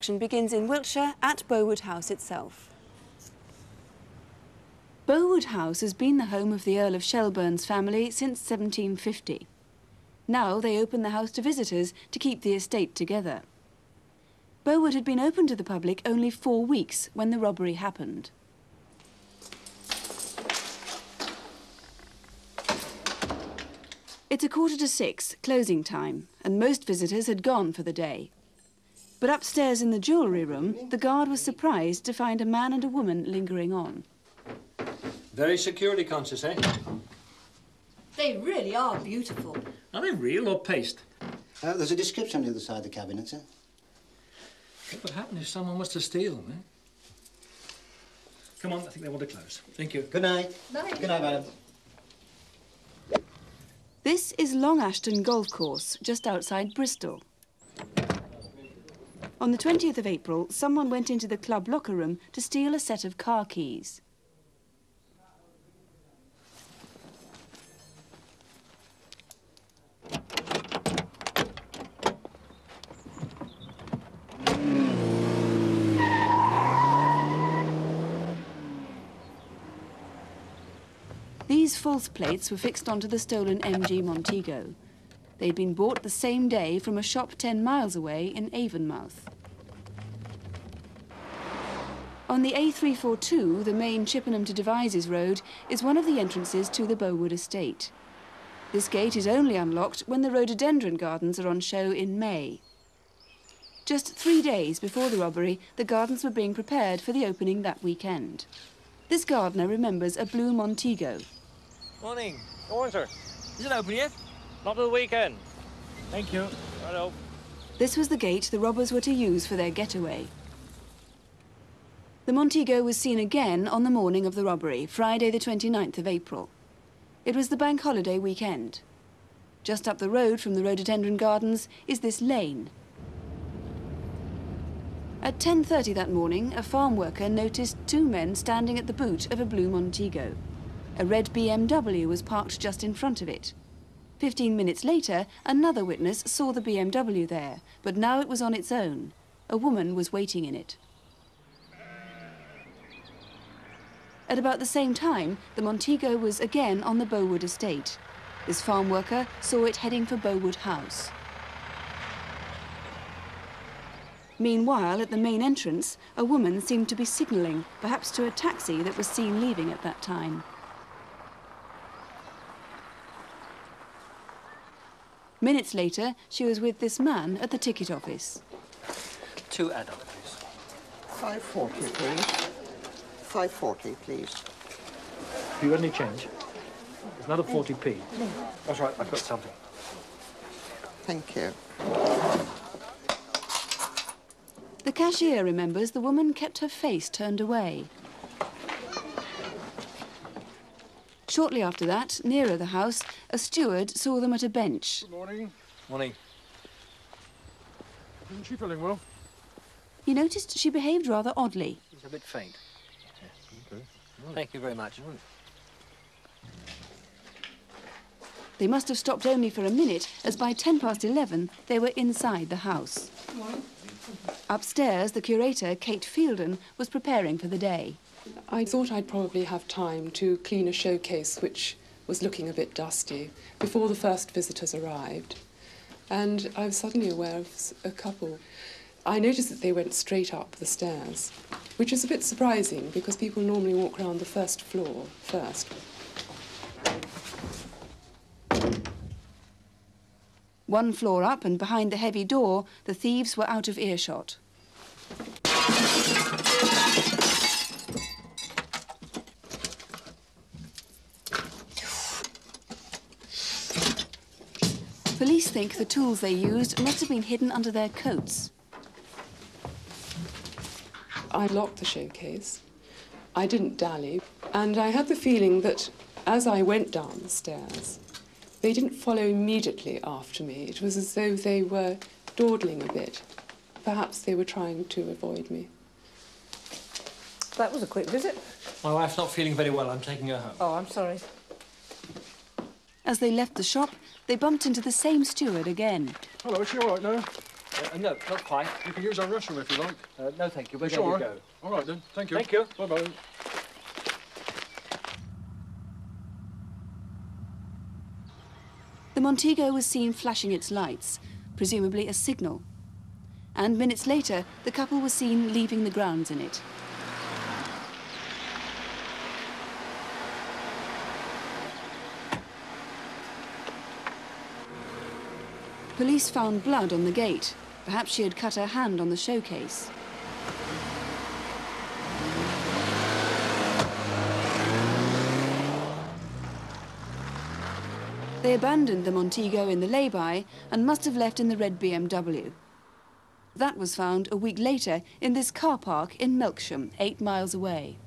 Action begins in Wiltshire at Bowood House itself. Bowood House has been the home of the Earl of Shelburne's family since 1750. Now they open the house to visitors to keep the estate together. Bowood had been open to the public only 4 weeks when the robbery happened. It's 6:15, closing time, and most visitors had gone for the day. But upstairs in the jewellery room, the guard was surprised to find a man and a woman lingering on. Very security conscious, eh? They really are beautiful. Are they real or paste? There's a description on the other side of the cabinet, sir. What would happen if someone was to steal them, eh? Come on, I think they want to close. Thank you. Good night. Night. Good night, madam. This is Long Ashton Golf Course, just outside Bristol. On the 20th of April, someone went into the club locker room to steal a set of car keys. These false plates were fixed onto the stolen MG Montego. They'd been bought the same day from a shop 10 miles away in Avonmouth. On the A342, the main Chippenham to Devizes road, is one of the entrances to the Bowood estate. This gate is only unlocked when the rhododendron gardens are on show in May. Just 3 days before the robbery, the gardens were being prepared for the opening that weekend. This gardener remembers a blue Montego. Morning. Go on, sir. Is it open yet? Not till the weekend. Thank you. Hello. This was the gate the robbers were to use for their getaway. The Montego was seen again on the morning of the robbery, Friday the 29th of April. It was the bank holiday weekend. Just up the road from the rhododendron gardens is this lane. At 10:30 that morning, a farm worker noticed 2 men standing at the boot of a blue Montego. A red BMW was parked just in front of it. 15 minutes later, another witness saw the BMW there, but now it was on its own. A woman was waiting in it. At about the same time, the Montego was again on the Bowood estate. This farm worker saw it heading for Bowood House. Meanwhile, at the main entrance, a woman seemed to be signalling, perhaps to a taxi that was seen leaving at that time. Minutes later, she was with this man at the ticket office. 2 adult, please. 540, please. 540, please. Have you got any change? There's another 40p. That's right, I've got something. Thank you. The cashier remembers the woman kept her face turned away. Shortly after that, nearer the house, a steward saw them at a bench. Good morning. Morning. Isn't she feeling well? He noticed she behaved rather oddly. She's a bit faint. Okay. Thank you very much. They must have stopped only for a minute, as by 11:10 they were inside the house. Upstairs, the curator, Kate Fielden, was preparing for the day. I thought I'd probably have time to clean a showcase which was looking a bit dusty before the first visitors arrived. And I was suddenly aware of a couple. I noticed that they went straight up the stairs, which is a bit surprising because people normally walk around the first floor first. One floor up and behind the heavy door, the thieves were out of earshot. Police think the tools they used must have been hidden under their coats. I locked the showcase. I didn't dally. And I had the feeling that as I went down the stairs, they didn't follow immediately after me. It was as though they were dawdling a bit. Perhaps they were trying to avoid me. That was a quick visit. My wife's not feeling very well. I'm taking her home. Oh, I'm sorry. As they left the shop, they bumped into the same steward again. Hello, is she all right now? No, not quite. You can use our restroom if you like. No, thank you. We're Sure. going to go. All right then. Thank you. Thank you. Bye-bye. The Montego was seen flashing its lights, presumably a signal. And minutes later, the couple was seen leaving the grounds in it. Police found blood on the gate. Perhaps she had cut her hand on the showcase. They abandoned the Montego in the lay-by and must have left in the red BMW. That was found a week later in this car park in Melksham, 8 miles away.